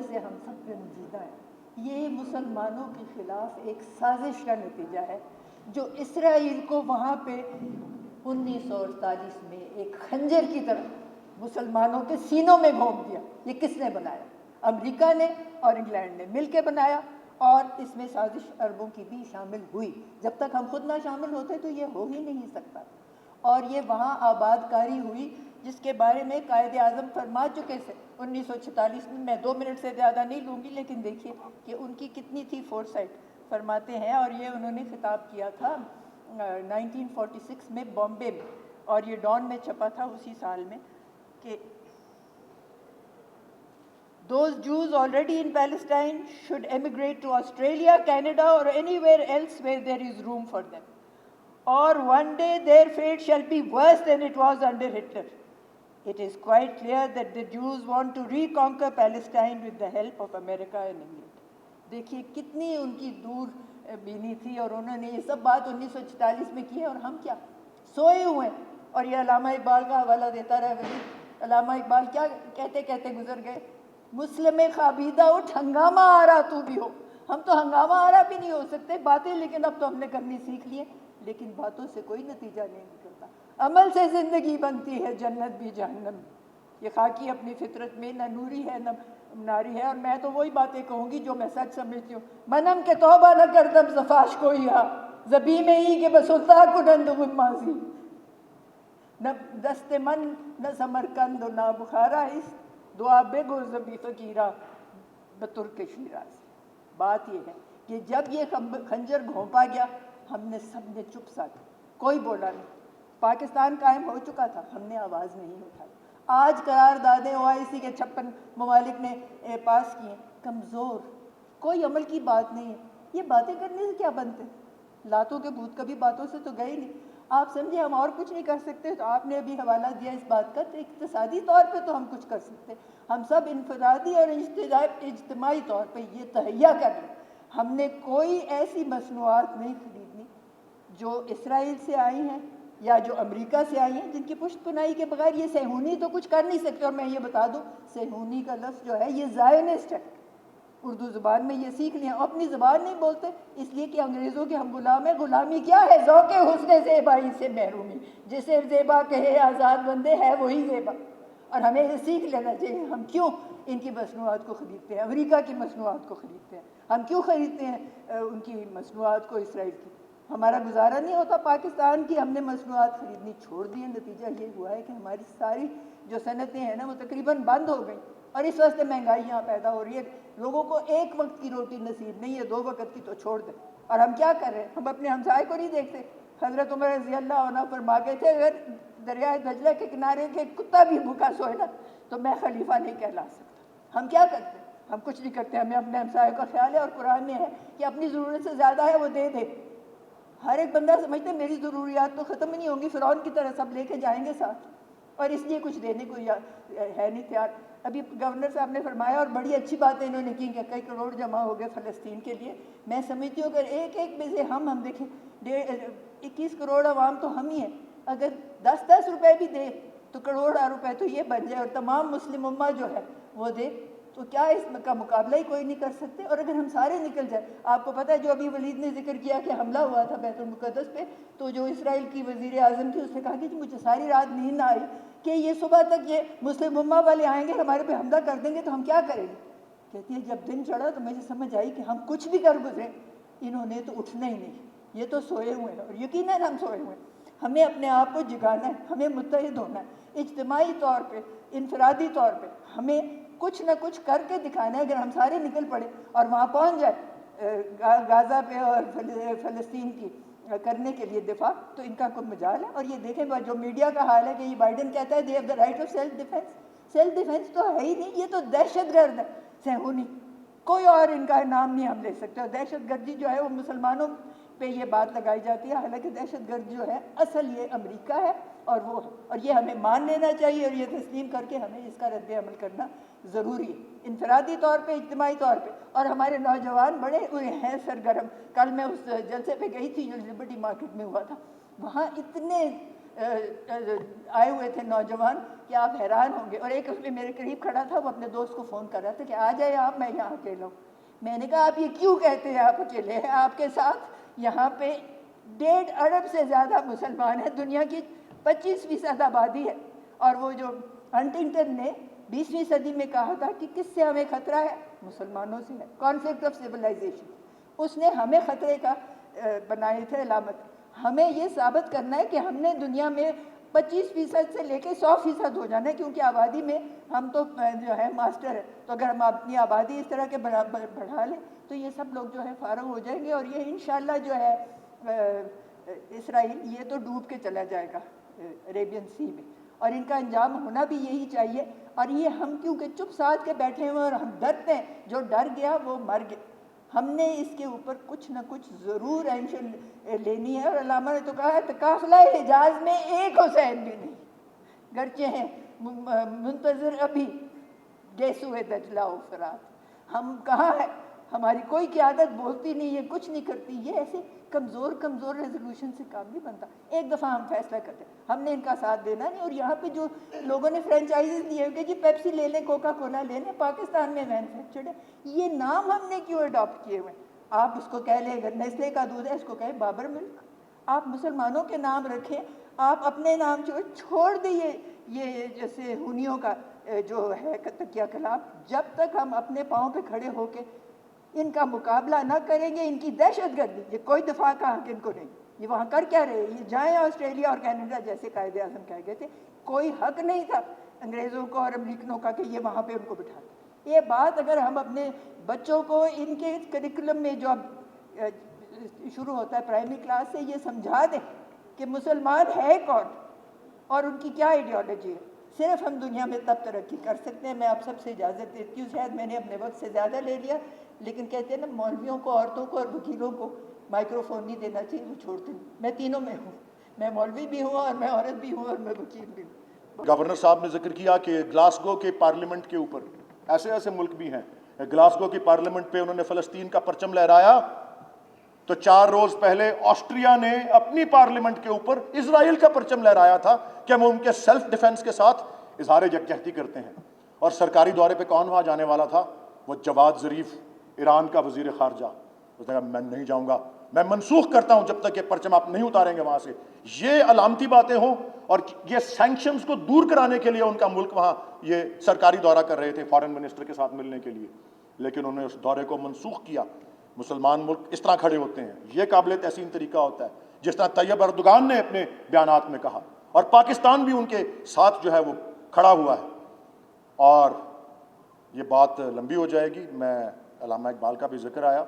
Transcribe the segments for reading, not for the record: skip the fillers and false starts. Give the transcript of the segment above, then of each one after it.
وجہ سے ہم سب رنجیدہ ہیں۔ یہ مسلمانوں کے خلاف ایک سازش کا نتیجہ ہے جو اسرائیل کو وہاں پہ 1948 میں ایک خنجر کی طرح مسلمانوں کے سینوں میں گھونپ دیا۔ یہ کس نے بنایا؟ امریکہ نے اور انگلینڈ نے مل کے بنایا، اور اس میں سازش عربوں کی بھی شامل ہوئی۔ جب تک ہم خود نہ شامل ہوتے تو یہ ہو ہی نہیں سکتا۔ اور یہ وہاں آباد کاری ہوئی جس کے بارے میں قائد اعظم فرما چکے تھے 1946 میں 2 منٹ سے زیادہ نہیں لوں گی، لیکن دیکھیے کہ ان کی کتنی تھی فورسائٹ۔ فرماتے ہیں، اور یہ انہوں نے خطاب کیا تھا 1946 میں بامبے میں، اور یہ ڈان میں چھپا تھا اسی سال میں، کہ those Jews already in Palestine should emigrate to Australia, Canada, or anywhere else where there is room for them. Or one day their fate shall be worse than it was under Hitler. It is quite clear that the Jews want to reconquer Palestine with the help of America and England. دیکھیے کتنی ان کی دور بینی تھی، اور انہوں نے یہ سب بات 1946 میں کی ہے، اور ہم کیا سوئے ہوئے ہیں۔ اور یہ علامہ اقبال کا حوالہ دیتا رہا وزیر۔ علامہ اقبال کیا کہتے کہتے گزر گئے؟ مسلم خوابیدہ اٹھ، ہنگامہ آرا تو بھی ہو۔ ہم تو ہنگامہ آرا بھی نہیں ہو سکتے، باتیں لیکن اب تو ہم نے کرنی سیکھ لی ہے، لیکن باتوں سے کوئی نتیجہ نہیں نکلتا۔ عمل سے زندگی بنتی ہے، جنت بھی جہنم۔ یہ خاکی اپنی فطرت میں نہ نوری ہے نہ ناری ہے، اور میں تو وہی باتیں کہوں گی جو میں سچ سمجھتی ہوں۔ منم کے توبہ نہ کردم زفاش کوئی ہا، زبی میں ہی کہ بسلطا کنند غمازی، نہ دست من نہ سمرکند و نہ بخارا اس، دعا بگو زبی فقیرہ بترک شیراز۔ بات یہ ہے کہ جب یہ خنجر گھونپا گیا، ہم نے سب نے چپ ساتھ، کوئی بولا نہیں۔ پاکستان قائم ہو چکا تھا، ہم نے آواز نہیں اٹھائی۔ آج قراردادیں OIC کے 56 ممالک نے پاس کی ہیں، کمزور، کوئی عمل کی بات نہیں ہے۔ یہ باتیں کرنے سے کیا بنتے؟ لاتوں کے بھوت کبھی باتوں سے تو گئے نہیں۔ آپ سمجھے ہم اور کچھ نہیں کر سکتے، تو آپ نے ابھی حوالہ دیا اس بات کا، تو اقتصادی طور پہ تو ہم کچھ کر سکتے۔ ہم سب انفرادی اور اجتماعی طور پہ یہ تہیہ کر لیں، ہم نے کوئی ایسی مصنوعات نہیں خریدنی جو اسرائیل سے آئی ہیں یا جو امریکہ سے آئی ہیں، جن کی پشت پناہی کے بغیر یہ صہیونی تو کچھ کر نہیں سکتے۔ اور میں یہ بتا دوں، صہیونی کا لفظ جو ہے یہ زائنسٹ ہے، اردو زبان میں یہ سیکھ لیا۔ اپنی زبان نہیں بولتے اس لیے کہ انگریزوں کے ہم غلام ہیں۔ غلامی کیا ہے؟ ذوق حسن زیبائی سے محرومی، جسے زیبا کہے آزاد بندے، ہے وہی زیبا۔ اور ہمیں یہ سیکھ لینا چاہیے، ہم کیوں ان کی مصنوعات کو خریدتے ہیں، امریکہ کی مصنوعات کو خریدتے ہیں، ہم کیوں خریدتے ہیں ان کی مصنوعات کو، اسرائیل کی؟ ہمارا گزارا نہیں ہوتا پاکستان کی، ہم نے مصنوعات خریدنی چھوڑ دی ہے۔ نتیجہ یہ ہوا ہے کہ ہماری ساری جو صنعتیں ہیں نا وہ تقریباً بند ہو گئیں، اور اس واسطے مہنگائی یہاں پیدا ہو رہی ہے۔ لوگوں کو ایک وقت کی روٹی نصیب نہیں ہے، 2 وقت کی تو چھوڑ دیں۔ اور ہم کیا کر رہے ہیں؟ ہم اپنے ہمسائے کو نہیں دیکھتے۔ حضرت عمر رضی اللہ عنہ فرما گئے تھے، اگر دریائے دجلہ کے کنارے کے کتا بھی بھوکا سوئے نا تو میں خلیفہ نہیں کہلا سکتا۔ ہم کیا کرتے ہیں؟ ہم کچھ نہیں کرتے۔ ہمیں اپنے ہمسائے کا خیال ہے، اور قرآن میں ہے کہ اپنی ضرورت سے زیادہ ہے وہ دے دے۔ ہر ایک بندہ سمجھتے میری ضروریات تو ختم ہی نہیں ہوں گی، فرعون کی طرح سب لے کے جائیں گے ساتھ، اور اس لیے کچھ دینے کو ہے نہیں تیار۔ ابھی گورنر صاحب نے فرمایا، اور بڑی اچھی بات انہوں نے کی کہ کئی کروڑ جمع ہو گئے فلسطین کے لیے۔ میں سمجھتی ہوں اگر ایک ایک میں سے ہم دیکھیں 21 کروڑ عوام تو ہم ہی ہیں، اگر 10 روپے بھی دے تو کروڑ روپے تو یہ بن جائے، اور تمام مسلم امہ جو ہے وہ دے، تو کیا اس کا مقابلہ ہی کوئی نہیں کر سکتے۔ اور اگر ہم سارے نکل جائیں، آپ کو پتہ ہے جو ابھی ولید نے ذکر کیا کہ حملہ ہوا تھا بیت المقدس پہ، تو جو اسرائیل کی وزیر اعظم تھی اس نے کہا کہ مجھے ساری رات نیند نہ آئی کہ یہ صبح تک یہ مسلم امہ والے آئیں گے ہمارے پہ حملہ کر دیں گے تو ہم کیا کریں گے؟ کہتی ہے جب دن چڑھا تو مجھے سمجھ آئی کہ ہم کچھ بھی کر گزرے، انہوں نے تو اٹھنا ہی نہیں، یہ تو سوئے ہوئے ہیں، اور یقیناً ہم سوئے ہوئے ہیں۔ ہمیں اپنے آپ کو جگانا ہے، ہمیں متحد ہونا ہے، اجتماعی طور پہ، انفرادی طور پہ ہمیں کچھ نہ کچھ کر کے دکھانا ہے۔ اگر ہم سارے نکل پڑے اور وہاں پہنچ جائے غازہ پہ اور فلسطین کی کرنے کے لیے دفاع، تو ان کا کوئی مجال ہے۔ اور یہ دیکھیں جو میڈیا کا حال ہے کہ یہ بائیڈن کہتا ہے they have the right of self defence. Self defence تو ہے ہی نہیں، یہ تو دہشت گرد ہے صہیونی، کوئی اور ان کا نام نہیں ہم لے سکتے۔ اور دہشت گردی جو ہے وہ مسلمانوں پہ یہ بات لگائی جاتی ہے، حالانکہ دہشت گرد جو ہے اصل یہ امریکہ ہے اور وہ ہے، اور یہ ہمیں مان لینا چاہیے، اور یہ تسلیم کر کے ہمیں اس کا رد عمل کرنا ضروری ہے، انفرادی طور پہ، اجتماعی طور پہ۔ اور ہمارے نوجوان بڑے ہوئے ہیں سرگرم۔ کل میں اس جلسے پہ گئی تھی جو لبرٹی مارکیٹ میں ہوا تھا، وہاں اتنے آئے ہوئے تھے نوجوان کہ آپ حیران ہوں گے. اور ایک اس میں میرے قریب کھڑا تھا, وہ اپنے دوست کو فون کر رہا تھا کہ آ جائے آپ, میں یہاں اکیلا ہوں. میں نے کہا آپ یہ کیوں کہتے ہیں آپ اکیلے ہیں؟ آپ کے ساتھ یہاں پہ 1.5 ارب سے زیادہ مسلمان ہیں, دنیا کی 25% آبادی ہے. اور وہ جو ہنٹنگٹن نے 20ویں صدی میں کہا تھا کہ کس سے ہمیں خطرہ ہے, مسلمانوں سے ہے, کانفلکٹ آف سویلائزیشن. اس نے ہمیں خطرے کا بنائے تھے علامت. ہمیں یہ ثابت کرنا ہے کہ ہم نے دنیا میں 25% سے لے کے 100% ہو جانا ہے, کیونکہ آبادی میں ہم تو جو ہے ماسٹر ہے. تو اگر ہم اپنی آبادی اس طرح کے بڑھا لیں تو یہ سب لوگ جو ہے فارغ ہو جائیں گے, اور یہ انشاءاللہ جو ہے اسرائیل یہ تو ڈوب کے چلا جائے گا عریبین سی میں, اور ان کا انجام ہونا بھی یہی چاہیے. اور یہ ہم کیونکہ چپ سادھ کے بیٹھے ہوئے اور ہم ڈرتے ہیں, جو ڈر گیا وہ مر گیا. ہم نے اس کے اوپر کچھ نہ کچھ ضرور ایکشن لینی ہے. اور علامہ نے تو کہا ہے قافلہ حجاز میں ایک حسین بھی نہیں, گرچہ ہیں منتظر ابھی گیسوئے دجلہ و فرات. ہم کہاں ہے, ہماری کوئی قیادت بولتی نہیں ہے, کچھ نہیں کرتی. یہ ایسے کمزور ریزولوشن سے کام نہیں بنتا. ایک دفعہ ہم فیصلہ کرتے ہیں, ہم نے ان کا ساتھ دینا نہیں. اور یہاں پہ جو لوگوں نے فرینچائزز لیے ہوئے کہ جی پیپسی لے لیں, کوکا کولا لے لیں, پاکستان میں مینوفیکچرڈ ہے, یہ نام ہم نے کیوں اڈاپٹ کیے ہوئے ہیں؟ آپ اس کو کہہ لیں اگر نیسلے کا دودھ ہے اس کو کہیں بابر ملک. آپ مسلمانوں کے نام رکھیں, آپ اپنے نام چھوڑ دیے یہ جیسے ہونیوں کا جو ہے تکیہ کلام. جب تک ہم اپنے پاؤں پہ کھڑے ہو کے ان کا مقابلہ نہ کریں گے, ان کی دہشت گردی, یہ کوئی دفاع کا حق ان کو نہیں. یہ وہاں کر کیا رہے, یہ جائیں آسٹریلیا اور کینیڈا جیسے قائد اعظم کہہ گئے تھے, کوئی حق نہیں تھا انگریزوں کو اور امریکنوں کا کہ یہ وہاں پہ ان کو بٹھا دیں. یہ بات اگر ہم اپنے بچوں کو ان کے کریکولم میں جو اب شروع ہوتا ہے پرائمری کلاس سے یہ سمجھا دیں کہ مسلمان ہے کون اور ان کی کیا آئیڈیالوجی ہے, صرف ہم دنیا میں تب ترقی کر سکتے ہیں. میں آپ سب سے اجازت دیتی ہوں, شاید میں نے اپنے وقت سے زیادہ لے لیا, لیکن کہتے ہیں نا مولویوں کو, عورتوں کو اور وکیلوں کو مائکرو فون نہیں دینا چاہیے, وہ چھوڑتے ہیں. میں تینوں میں ہوں, میں مولوی بھی ہوں اور میں عورت بھی ہوں اور میں وکیل بھی ہوں. گورنر صاحب نے ذکر کیا کہ گلاسگو کے پارلیمنٹ کے اوپر ایسے ایسے ملک بھی ہیں. گلاسگو کی پارلیمنٹ پہ انہوں نے فلسطین کا پرچم لہرایا, تو 4 روز پہلے آسٹریا نے اپنی پارلیمنٹ کے اوپر اسرائیل کا پرچم لہرایا تھا کہ ہم ان کے سیلف ڈیفنس کے ساتھ اظہار یکجہتی کرتے ہیں. اور سرکاری دورے پہ کون وہاں جانے والا تھا؟ وہ جواد ظریف, ایران کا وزیر خارجہ. اس نے کہا میں نہیں جاؤں گا, میں منسوخ کرتا ہوں جب تک یہ پرچم آپ نہیں اتاریں گے وہاں سے. یہ علامتی باتیں ہوں, اور یہ سینکشنز کو دور کرانے کے لیے ان کا ملک وہاں یہ سرکاری دورہ کر رہے تھے فارن منسٹر کے ساتھ ملنے کے لیے, لیکن انہوں نے اس دورے کو منسوخ کیا. مسلمان ملک اس طرح کھڑے ہوتے ہیں, یہ قابل تحسین طریقہ ہوتا ہے, جس طرح طیب اردوغان نے اپنے بیانات میں کہا. اور پاکستان بھی ان کے ساتھ جو ہے وہ کھڑا ہوا ہے. اور یہ بات لمبی ہو جائے گی. میں علامہ اقبال کا بھی ذکر آیا,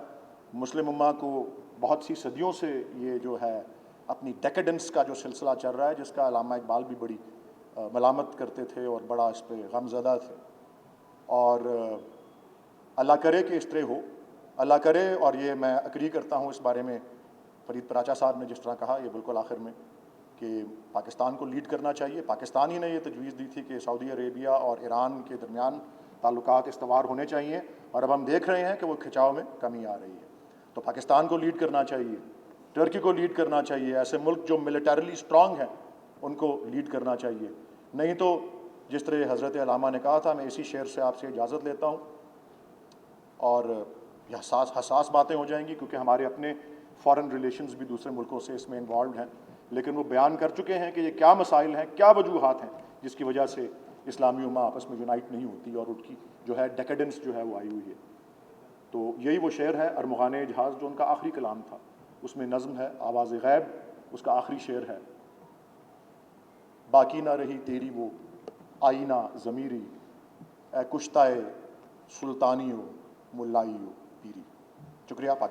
مسلم امہ کو بہت سی صدیوں سے یہ جو ہے اپنی ڈیکیڈنس کا جو سلسلہ چل رہا ہے, جس کا علامہ اقبال بھی بڑی ملامت کرتے تھے اور بڑا اس پہ غم زدہ تھے. اور اللہ کرے کہ اس طرح ہو, اللہ کرے. اور یہ میں اگری کرتا ہوں اس بارے میں فرید پراچا صاحب نے جس طرح کہا, یہ بالکل آخر میں کہ پاکستان کو لیڈ کرنا چاہیے. پاکستان ہی نے یہ تجویز دی تھی کہ سعودی عربیہ اور ایران کے درمیان تعلقات استوار ہونے چاہیے, اور اب ہم دیکھ رہے ہیں کہ وہ کھچاؤ میں کمی آ رہی ہے. تو پاکستان کو لیڈ کرنا چاہیے, ٹرکی کو لیڈ کرنا چاہیے, ایسے ملک جو ملیٹریلی اسٹرانگ ہیں ان کو لیڈ کرنا چاہیے. نہیں تو جس طرح حضرت علامہ نے کہا تھا, میں اسی شعر سے آپ سے اجازت لیتا ہوں. اور یہ حساس باتیں ہو جائیں گی کیونکہ ہمارے اپنے فارن ریلیشنز بھی دوسرے ملکوں سے اس میں انوالوڈ ہیں, لیکن وہ بیان کر چکے ہیں کہ یہ کیا مسائل ہیں, کیا وجوہات ہیں جس کی وجہ سے اسلامی امہ آپس میں یونائٹ نہیں ہوتی اور ان کی جو ہے ڈیکیڈنس جو ہے وہ آئی ہوئی ہے. تو یہی وہ شعر ہے ارمغان جہاز جو ان کا آخری کلام تھا, اس میں نظم ہے آواز غیب, اس کا آخری شعر ہے, باقی نہ رہی تیری وہ آئینہ ضمیری, اے کشتہ سلطانی و ملائی و پیری. شکریہ. پاکستان.